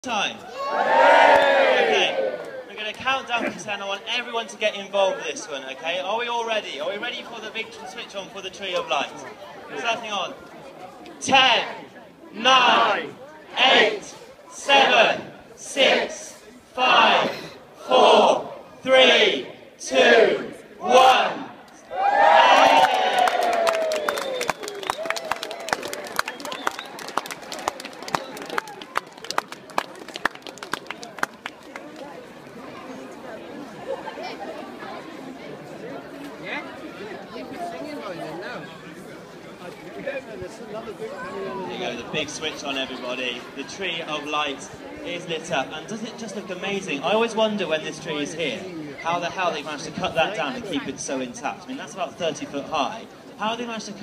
Time. Okay, we're going to count down to 10. I want everyone to get involved with this one, okay? Are we all ready? Are we ready for the big switch on for the Tree of Light? Starting on 10, 9, 8, 7, 6, 5, 4, 3, 2, 1. There you go, the big switch on, everybody. The Tree of Light is lit up, and doesn't it just look amazing? I always wonder when this tree is here, how the hell they managed to cut that down and keep it so intact. I mean, that's about 30 foot high. How have they managed to cut